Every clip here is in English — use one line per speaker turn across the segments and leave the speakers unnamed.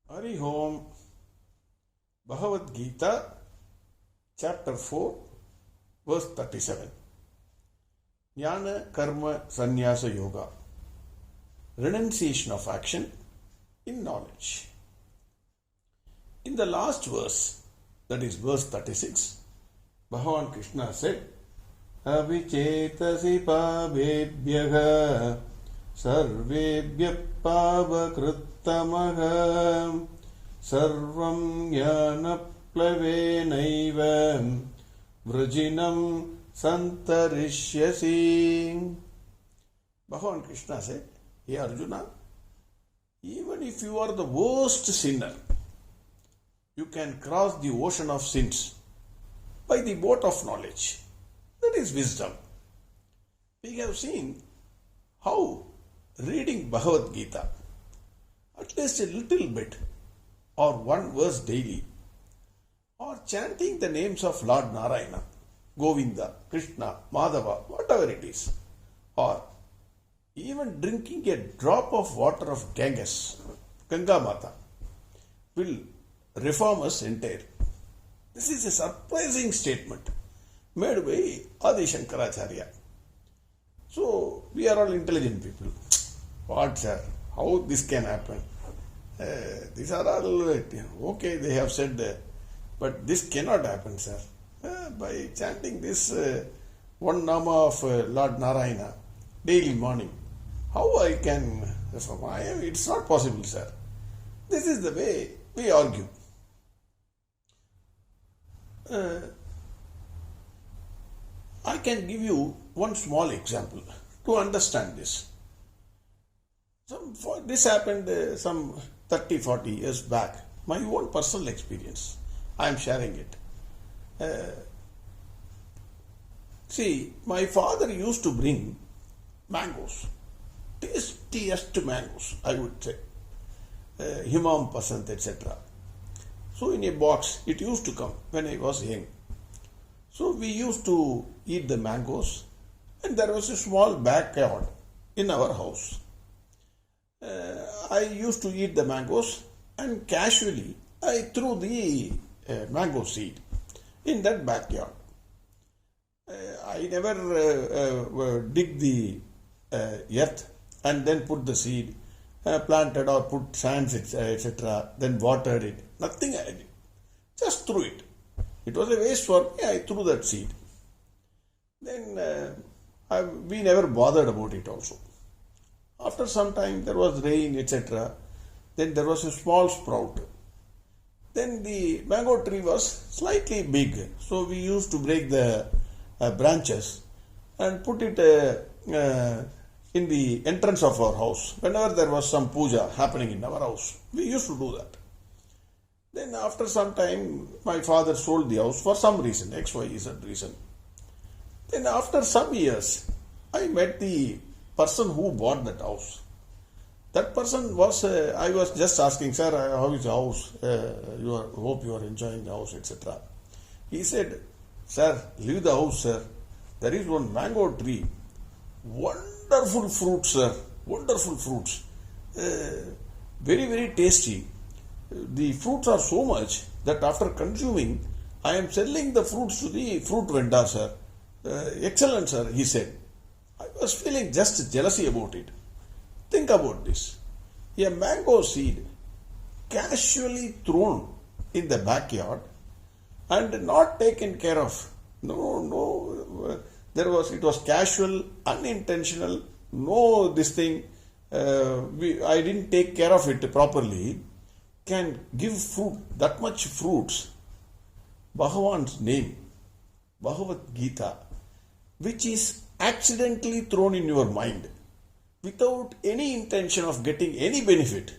Hari Om, Bhagavad Gita, Chapter 4, Verse 37. Jnana Karma Sannyasa Yoga. Renunciation of action in knowledge. In the last verse, that is verse 36, Bhagavan Krishna said, Avichetasi pabebhyaha sarvebhya pavakruttamaha sarvam jnana plavenaiva vrajinam santarishyasi. Bhagavan Krishna said, Hey Arjuna, even if you are the worst sinner, you can cross the ocean of sins by the boat of knowledge. That is wisdom. We have seen how reading Bhagavad Gita, at least a little bit, or one verse daily, or chanting the names of Lord Narayana, Govinda, Krishna, Madhava, whatever it is, or even drinking a drop of water of Ganges, Ganga Mata, will reform us entire. This is a surprising statement made by Adi Shankaracharya. So, we are all intelligent people. What, sir? How this can happen? These are all, okay, they have said, but this cannot happen, sir. By chanting this one nama of Lord Narayana daily morning, how I can reform? It's not possible, sir. This is the way we argue. I can give you one small example to understand this. This happened some 30-40 years back. My own personal experience. I am sharing it. See, my father used to bring mangoes. Tastiest mangoes, I would say. Himam Pasant, etc. So in a box, it used to come when I was young. So we used to eat the mangoes, and there was a small backyard in our house. I used to eat the mangoes, and casually I threw the mango seed in that backyard. I never dig the earth and then put the seed, planted or put sands, etc., then watered it. Nothing I did. Just threw it. It was a waste for me. I threw that seed. Then we never bothered about it also. After some time there was rain, etc. Then there was a small sprout. Then the mango tree was slightly big. So we used to break the branches and put it in the entrance of our house. Whenever there was some puja happening in our house, we used to do that. Then after some time, my father sold the house for some reason, XYZ reason. Then after some years, I met the person who bought that house. That person was, I was just asking, sir, how is the house? Hope you are enjoying the house, etc. He said, sir, leave the house, sir. There is one mango tree. Wonderful fruits, sir. Wonderful fruits. Very, very tasty. The fruits are so much that after consuming, I am selling the fruits to the fruit vendor, sir. Excellent, sir, he said. I was feeling just jealousy about it. Think about this. A mango seed casually thrown in the backyard and not taken care of. It was casual, unintentional, this thing. I didn't take care of it properly. Can give fruit, that much fruits. Bhagavan's name, Bhagavad Gita, which is accidentally thrown in your mind without any intention of getting any benefit.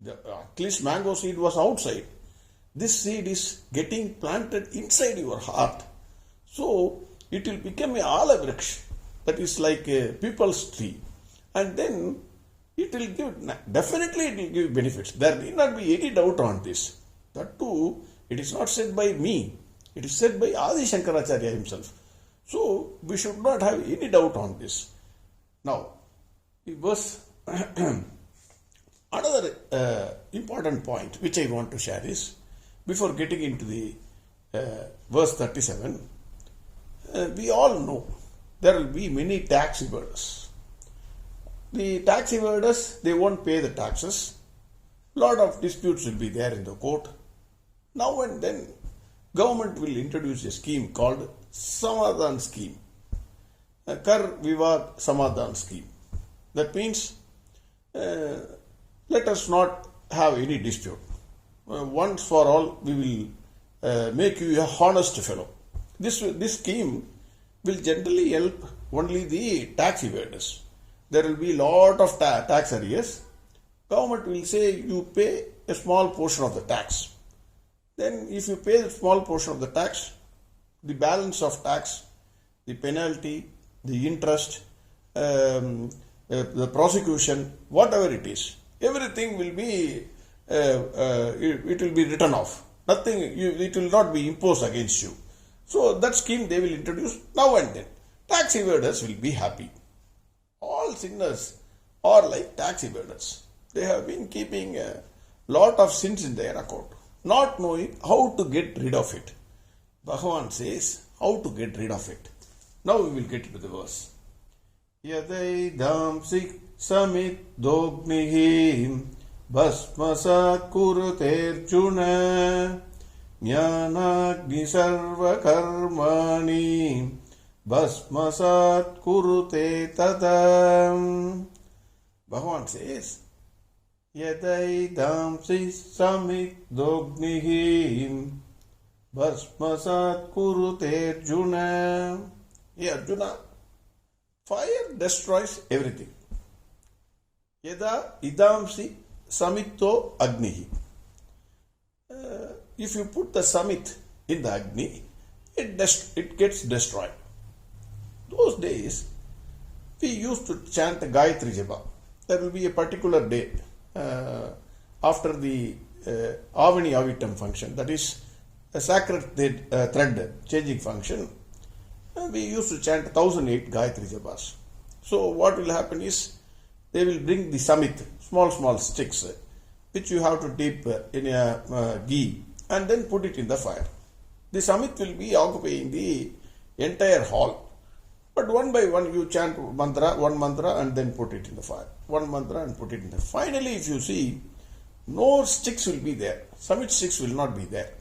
At least mango seed was outside. This seed is getting planted inside your heart. So it will become a alavriksha, that is like a people's tree. And then it will give benefits. There need not be any doubt on this. That too, it is not said by me. It is said by Adi Shankaracharya himself. So, we should not have any doubt on this. Now, the verse Another important point which I want to share is, before getting into the verse 37, we all know there will be many tax evaders. The tax evaders, they won't pay the taxes. Lot of disputes will be there in the court. Now and then, government will introduce a scheme called Samadhan Scheme. Kar Vivad Samadhan Scheme. That means, let us not have any dispute. Once for all, we will make you a honest fellow. This scheme will generally help only the tax evaders. There will be lot of tax arrears. Government will say you pay a small portion of the tax. Then if you pay a small portion of the tax, the balance of tax, the penalty, the interest, the prosecution, whatever it is, everything will be, it will be written off. Nothing, it will not be imposed against you. So that scheme they will introduce now and then. Tax evaders will be happy. All sinners are like tax evaders. They have been keeping a lot of sins in their account, not knowing how to get rid of it. Bhagavan says how to get rid of it. Now we will get into the verse. Yadaidamsik samit dognihi bhasmasat kuruterjuna Jnana Agni Samadhan Karmani Bhasmasat kurute tadam. Bhagavan says, Yadaidamsi samit dognihi Bhasmasat kurute Arjuna. Hey Arjuna, fire destroys everything. Yada idamsi samitto agnihi. If you put the samit in the Agni, it gets destroyed. Those days, we used to chant the Gayatri Japa. There will be a particular day after the Avani Avitam function, that is a sacred thread changing function. We used to chant 1008 Gayatri Japas. So what will happen is, they will bring the samit, small sticks, which you have to dip in a ghee and then put it in the fire. The samit will be occupying the entire hall. But one by one you chant one mantra and then put it in the fire. One mantra and put it in the fire. Finally, if you see, no sticks will be there. Samit sticks will not be there.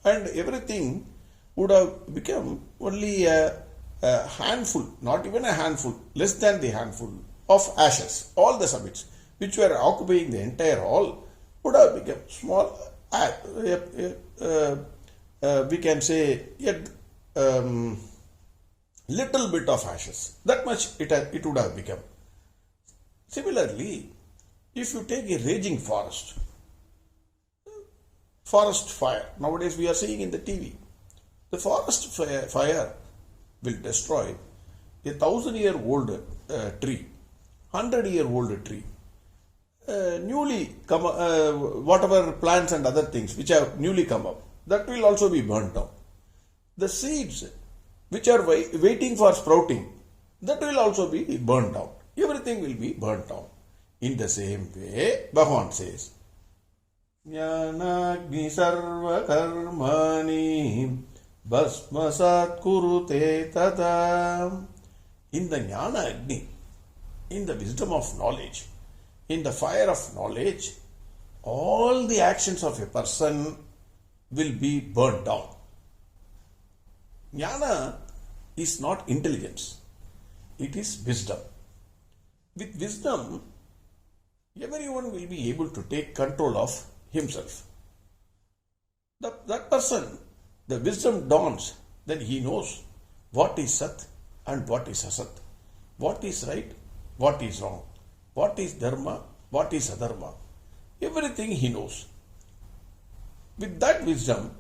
And everything would have become only a handful, not even a handful, less than the handful of ashes. All the samits which were occupying the entire hall would have become small, we can say little bit of ashes. That much it would have become. Similarly, if you take a raging forest fire, nowadays we are seeing in the TV, the forest fire will destroy a 1,000-year-old tree, 100-year-old tree, newly come, whatever plants and other things which have newly come up, that will also be burnt down. The seeds which are waiting for sprouting, that will also be burnt down. Everything will be burnt down. In the same way, Bhagavan says, Jnana Agni Samadhan Karmani Bhasmasat kurute tada. In the Jnana Agni, in the wisdom of knowledge, in the fire of knowledge, all the actions of a person will be burnt down. Jnana is not intelligence. It is wisdom. With wisdom, everyone will be able to take control of himself. That person, the wisdom dawns, then he knows what is Sat and what is Asat, what is right, what is wrong, what is Dharma, what is Adharma. Everything he knows. With that wisdom,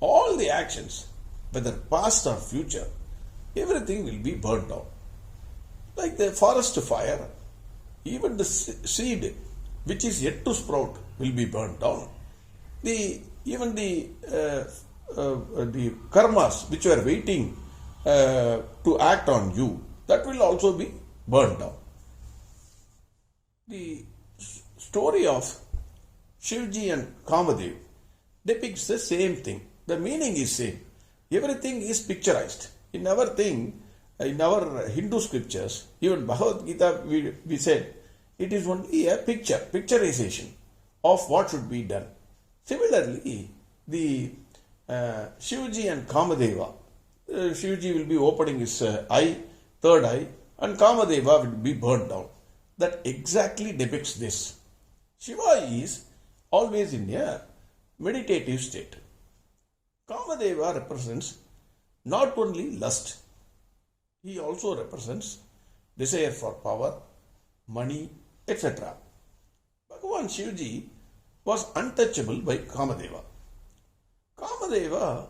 all the actions, whether past or future, everything will be burnt down. Like the forest fire, even the seed which is yet to sprout will be burnt down. Even the karmas which were waiting to act on you, that will also be burnt down. The story of Shivji and Kamadev depicts the same thing. The meaning is same. Everything is picturized. In our Hindu scriptures, even Bhagavad Gita, we said, it is only a picturization of what should be done. Similarly, the Shivji and Kamadeva, Shivji will be opening his third eye, and Kamadeva will be burnt down. That exactly depicts this. Shiva is always in a meditative state. Kamadeva represents not only lust, he also represents desire for power, money, etc. Bhagavan Shivji was untouchable by Kamadeva. Kamadeva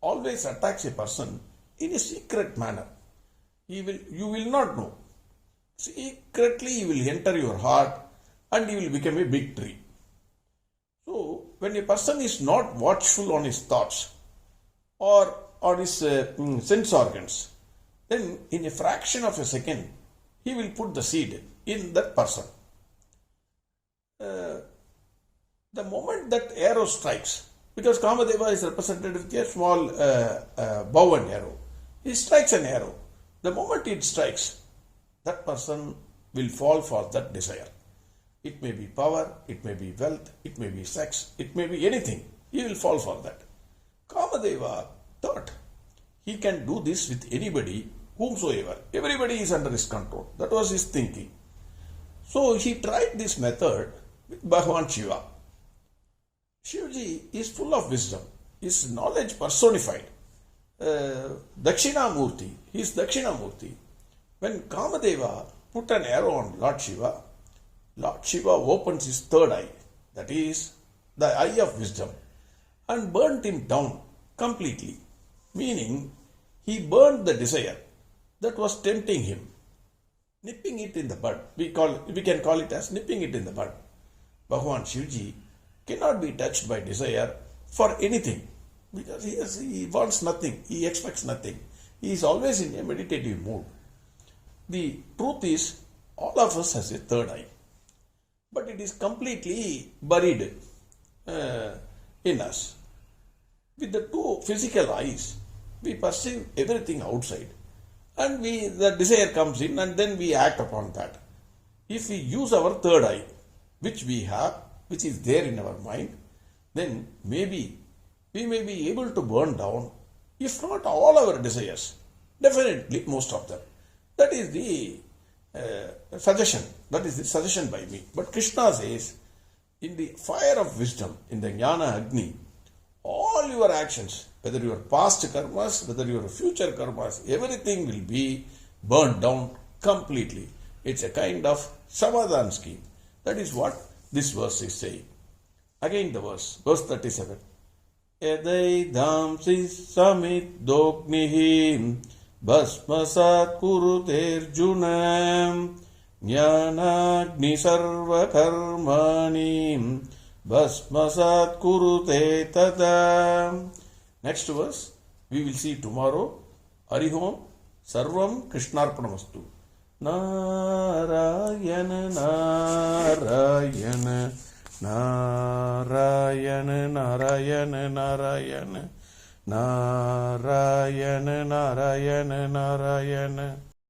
always attacks a person in a secret manner. You will not know. Secretly he will enter your heart and he will become a big tree. So, when a person is not watchful on his thoughts or on his sense organs, then in a fraction of a second, he will put the seed in that person. The moment that arrow strikes, because Kamadeva is represented with a small bow and arrow, he strikes an arrow. The moment it strikes, that person will fall for that desire. It may be power, it may be wealth, it may be sex, it may be anything. He will fall for that. Kamadeva thought he can do this with anybody, whomsoever. Everybody is under his control. That was his thinking. So he tried this method with Bhagavan Shiva. Shivji is full of wisdom. His knowledge personified. Dakshinamurti. He is Dakshinamurti. When Kamadeva put an arrow on Lord Shiva opens his third eye, that is the eye of wisdom, and burnt him down completely. Meaning, he burned the desire that was tempting him, nipping it in the bud. We can call it as nipping it in the bud. Bhagavan Shivji cannot be touched by desire for anything because he wants nothing, he expects nothing. He is always in a meditative mood. The truth is, all of us has a third eye, but it is completely buried in us. With the two physical eyes, we perceive everything outside, and the desire comes in, and then we act upon that. If we use our third eye, which we have, which is there in our mind, then maybe we may be able to burn down, if not all our desires, definitely most of them. That is the suggestion. That is the suggestion by me. But Krishna says, in the fire of wisdom, in the Jnana Agni, all your actions, whether your past karmas, whether your future karmas, everything will be burned down completely. It's a kind of Samadhan scheme. That is what this verse is saying. Again the verse 37. Yadai dhamsi samit dognihi bhasmasat kuruterjuna Jnana Agni Samadhan Bhasmasat kurute tada. Next verse we will see tomorrow. Harihom Sarvam Krishnarpanamastu. Narayana Narayana Narayana Narayana Narayana Narayana Narayana Narayana